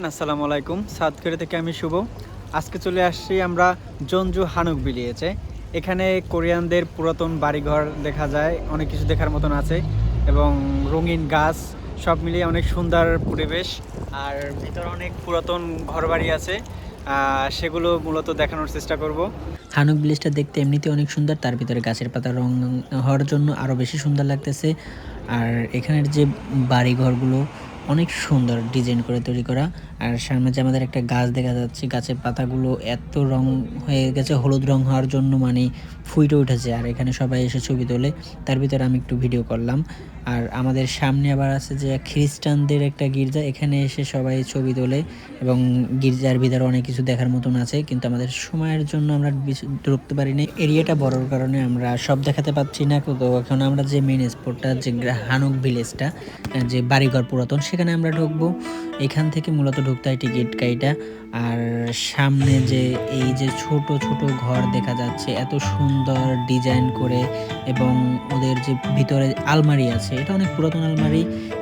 আসসালামু আলাইকুম। সাতক্ষীরা থেকে আমি শুভ। আজকে চলে আসছি আমরা জঞ্জু হানুক ভিলেজে। এখানে কোরিয়ানদের পুরাতন বাড়িঘর দেখা যায়, অনেক কিছু দেখার মতন আছে এবং রঙিন গাছ, সব মিলিয়ে অনেক সুন্দর পরিবেশ। আর ভিতরে অনেক পুরাতন ঘরবাড়ি আছে, সেগুলো মূলত দেখানোর চেষ্টা করব। হানুক ভিলেজটা দেখতে এমনিতে অনেক সুন্দর, তার ভিতরে গাছের পাতা রং হওয়ার জন্য আরও বেশি সুন্দর লাগতেছে। আর এখানের যে বাড়িঘরগুলো অনেক সুন্দর ডিজাইন করে তৈরি করা। আর সামনে যে আমাদের একটা গাছ দেখা যাচ্ছে, গাছের পাতাগুলো এত রং হয়ে গেছে, হলুদ রং হওয়ার জন্য মানে ফুটে উঠেছে। আর এখানে সবাই এসে ছবি তোলে, তার ভিতরে আমি একটু ভিডিও করলাম। আর আমাদের সামনে আবার আছে যে খ্রিস্টানদের একটা গির্জা, এখানে এসে সবাই ছবি তোলে এবং গির্জার ভিতরে অনেক কিছু দেখার মতন আছে, কিন্তু আমাদের সময়ের জন্য আমরা ঢুকতে পারিনি। এরিয়াটা বড়র কারণে আমরা সব দেখাতে পাচ্ছি না। তো এখন আমরা যে মেন স্পটটা, যে হানুক ভিলেজটা, যে বাড়িঘর পুরাতন, সেখানে আমরা ঢুকবো। এখান থেকে মূলত ঢুকতে হয় টিকিট কাইটা। আর সামনে যে এই যে ছোট ছোট ঘর দেখা যাচ্ছে এত সুন্দর ডিজাইন করে, এবং ওদের যে ভিতরে আলমারি আছে, এটা অনেক পুরাতন আলমারি,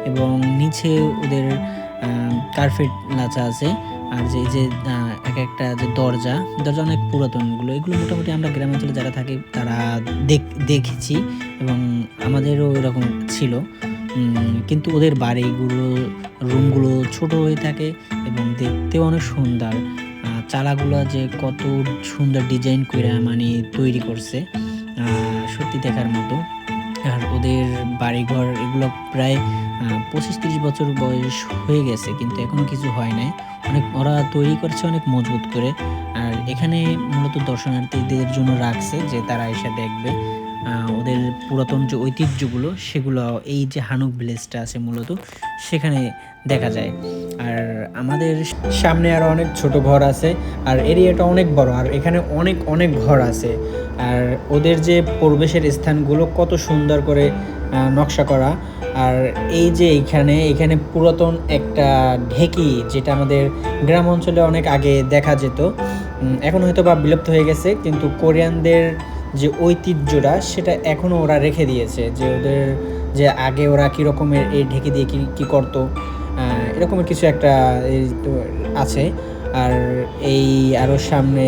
এবং নিচে ওদের কার্পেট লাচা আছে। আর যে যে এক একটা যে দরজা দরজা অনেক পুরাতনগুলো, এগুলো মোটামুটি আমরা গ্রামাঞ্চলে যারা থাকি তারা দেখেছি, এবং আমাদেরও এরকম ছিল। কিন্তু ওদের বাড়িগুলো, রুমগুলো ছোট হয়ে থাকে এবং দেখতেও অনেক সুন্দর। চালাগুলো যে কত সুন্দর ডিজাইন করে মানে তৈরি করছে, সত্যি দেখার মতো। আর ওদের বাড়িঘর এগুলো প্রায় 25-30 বছর বয়স হয়ে গেছে, কিন্তু এখনো কিছু হয় নাই। অনেক ওরা তৈরি করছে অনেক মজবুত করে। আর এখানে মূলত দর্শনার্থীদের জন্য রাখছে যে তারা এসে দেখবে ওদের পুরাতন যে ঐতিহ্যগুলো, সেগুলো এই যে হানুক ভিলেজটা আছে মূলত সেখানে দেখা যায়। আর আমাদের সামনে আরো অনেক ছোট ঘর আছে, আর এরিয়াটা অনেক বড়, আর এখানে অনেক অনেক ঘর আছে। আর ওদের যে পরিবেশের স্থানগুলো কত সুন্দর করে নকশা করা। আর এই যে এখানে পুরাতন একটা ঢেকি, যেটা আমাদের গ্রাম অঞ্চলে অনেক আগে দেখা যেত, এখন হয়তো বা বিলুপ্ত হয়ে গেছে, কিন্তু কোরিয়ানদের যে ঐতিহ্যটা সেটা এখনও ওরা রেখে দিয়েছে। যে ওদের যে আগে ওরা কী রকমের এই ঢেকি দিয়ে কী করতো, এরকমের কিছু একটা আছে। আর এই আরও সামনে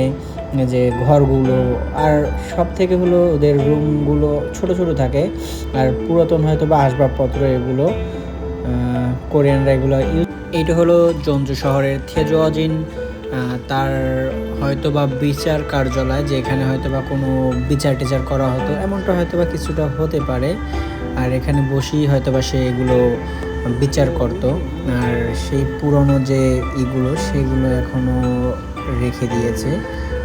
যে ঘরগুলো, আর সব থেকে হলো ওদের রুমগুলো ছোট ছোট থাকে, আর পুরাতন হয়তো বা আসবাবপত্র এগুলো কোরিয়ানরা এগুলো এইটা হলো জঞ্জু শহরের থেজোয়াজিন, তার হয়তো বা বিচার কার্যালয়, যেখানে হয়তো বা কোনো বিচার টিচার করা হতো, এমনটা হয়তো বা কিছুটা হতে পারে। আর এখানে বসেই হয়তো বা সে এগুলো বিচার করত। আর সেই পুরনো যে ইগুলো সেগুলো এখনও রেখে দিয়েছে,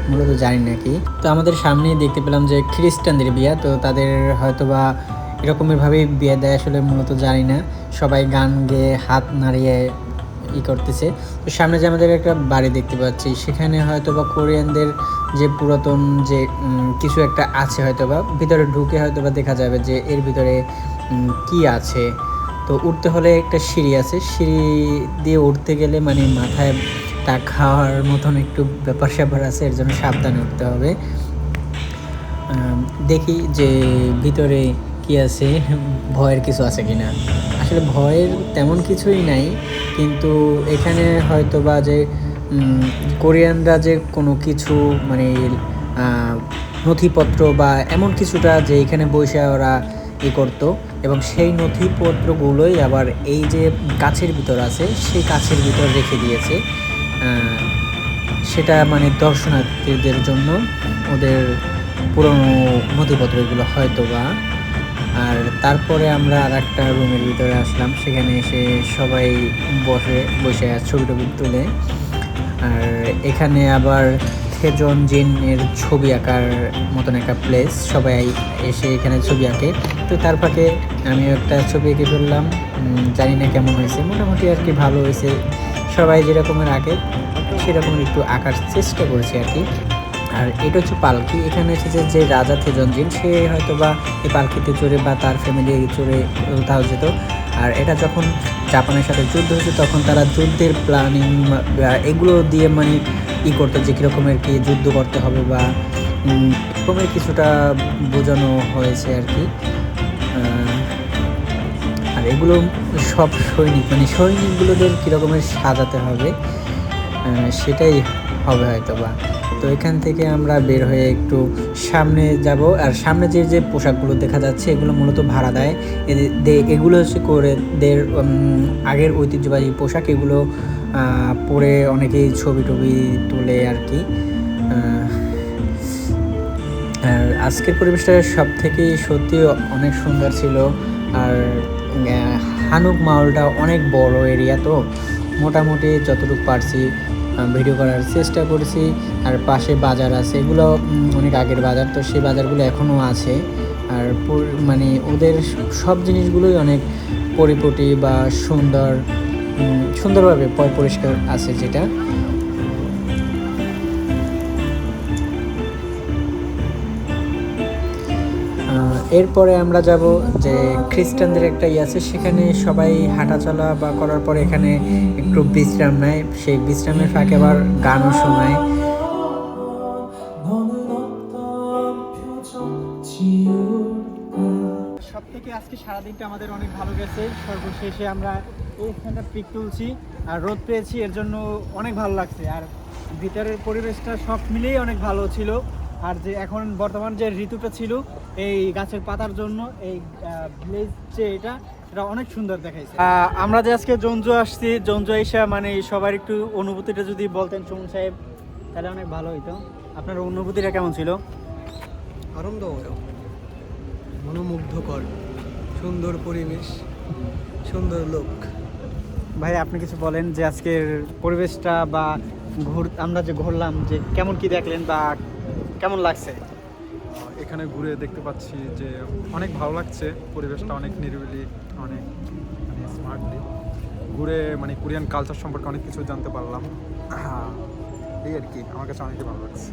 মূলত জানি না কি। তো আমাদের সামনেই দেখতে পেলাম যে খ্রিস্টানদের বিয়া, তো তাদের হয়তো বা এরকমেরভাবেই বিয়ে দেয়, আসলে মূলত জানি না। সবাই গান গেয়ে হাত নাড়িয়ে করতেছে। তো সামনে যে আমাদের একটা বাড়ি দেখতে পাচ্ছি, সেখানে হয়তো বা কোরিয়ানদের যে পুরাতন যে কিছু একটা আছে, হয়তো বা ভিতরে ঢুকে হয়তো বা দেখা যাবে যে এর ভিতরে কি আছে। তো উঠতে হলে একটা সিঁড়ি আছে, সিঁড়ি দিয়ে উঠতে গেলে মানে মাথায় তা খাওয়ার মতন একটু ব্যাপার স্যাপার আছে, এর জন্য সাবধানে উঠতে হবে। দেখি যে ভিতরে কি আছে, ভয়ের কিছু আছে কিনা। আসলে ভয়ের তেমন কিছুই নাই, কিন্তু এখানে হয়তো বা যে কোরিয়ানরা যে কোনো কিছু মানে নথিপত্র বা এমন কিছুটা যে এখানে বসে ওরা করতো, এবং সেই নথিপত্রগুলোই আবার এই যে কাছের ভিতর আছে, সেই কাছের ভিতর রেখে দিয়েছে। সেটা মানে দর্শনার্থীদের জন্য ওদের পুরনো নথিপত্র এগুলো হয়তো বা। আর তারপরে আমরা আর একটা রুমের ভিতরে আসলাম, সেখানে এসে সবাই বসে ছবি টবি তুলে। আর এখানে আবার থেজনজিনের ছবি আঁকার মতন একটা প্লেস, সবাই এসে এখানে ছবি আঁকে। তো তার ফাঁকে আমিও একটা ছবি এঁকে ফেললাম, জানি না কেমন হয়েছে, মোটামুটি আর কি ভালো হয়েছে। সবাই যেরকমের আঁকে সেরকম একটু আঁকার চেষ্টা করেছি আর কি। আর এটা হচ্ছে পালকি, এখানে এসেছে যে রাজা থেজনজিন, সে হয়তো বা এই পালকিতে চড়ে বা তার ফ্যামিলি চড়ে কোথাও যেত। আর এটা যখন জাপানের সাথে যুদ্ধ হয়েছে, তখন তারা যুদ্ধের প্ল্যানিং এগুলো দিয়ে মানে করতো, যে কীরকমের কি যুদ্ধ করতে হবে বা এরকমের কিছুটা বোঝানো হয়েছে আর কি। আর এগুলো সব সৈনিক, মানে সৈনিকগুলোদের কীরকমের সাজাতে হবে সেটাই হবে হয়তো বা। তো এখান থেকে আমরা বের হয়ে একটু সামনে যাব। আর সামনে যে যে পোশাকগুলো দেখা যাচ্ছে এগুলো মূলত ভাড়া দেয়। এগুলো হচ্ছে কোরেদের আগের ঐতিহ্যবাহী পোশাক। এগুলো পরে অনেকেই ছবি টবি তোলে আর কি। আর আজকের পরিবেশটা সব থেকে সত্যি অনেক সুন্দর ছিল। আর হানুক মাহলটা অনেক বড় এরিয়া, তো মোটামুটি যতটুকু পারছি ভিডিও করার চেষ্টা করেছি। আর পাশে বাজার আছে, এগুলো অনেক আগের বাজার, তো সেই বাজারগুলো এখনও আছে। আর মানে ওদের সব জিনিসগুলোই অনেক পরিপাটি বা সুন্দরভাবে পরিষ্কার আছে যেটা। এরপরে আমরা যাব যে খ্রিস্টানদের একটা আছে, সেখানে সবাই হাঁটাচলা বা করার পরে এখানে একটু বিশ্রাম নেয়। সেই বিশ্রামের ফাঁকে আবার গানও শোনায়। সব থেকে আজকে সারাদিনটা আমাদের অনেক ভালো গেছে। সর্বশেষে আমরা এইখানটা পিক তুলছি আর রোদ পেয়েছি, এর জন্য অনেক ভালো লাগছে। আর ভিতরের পরিবেশটা সব মিলেই অনেক ভালো ছিল। আর যে এখন বর্তমান যে ঋতুটা ছিল এই গাছের পাতার জন্য এই ভিলেজ যে এটা অনেক সুন্দর দেখাইছে। আমরা যে আজকে জঞ্জু আসছি, জঞ্জু এসে মানে সবার একটু অনুভূতিটা যদি বলতেন সুমন সাহেব তাহলে অনেক ভালো হইতো। আপনার অনুভূতিটা কেমন ছিল? আনন্দময়, মনোমুগ্ধকর, সুন্দর পরিবেশ, সুন্দর লোক। ভাই আপনি কিছু বলেন যে আজকের পরিবেশটা বা আমরা যে ঘুরলাম যে কেমন কি দেখলেন বা কেমন লাগছে? এখানে ঘুরে দেখতে পাচ্ছি যে অনেক ভালো লাগছে, পরিবেশটা অনেক নিরিবিলি, অনেক মানে স্মার্টলি ঘুরে মানে কোরিয়ান কালচার সম্পর্কে অনেক কিছু জানতে পারলাম। এই আর কি, আমার কাছে অনেকই ভালো লাগছে।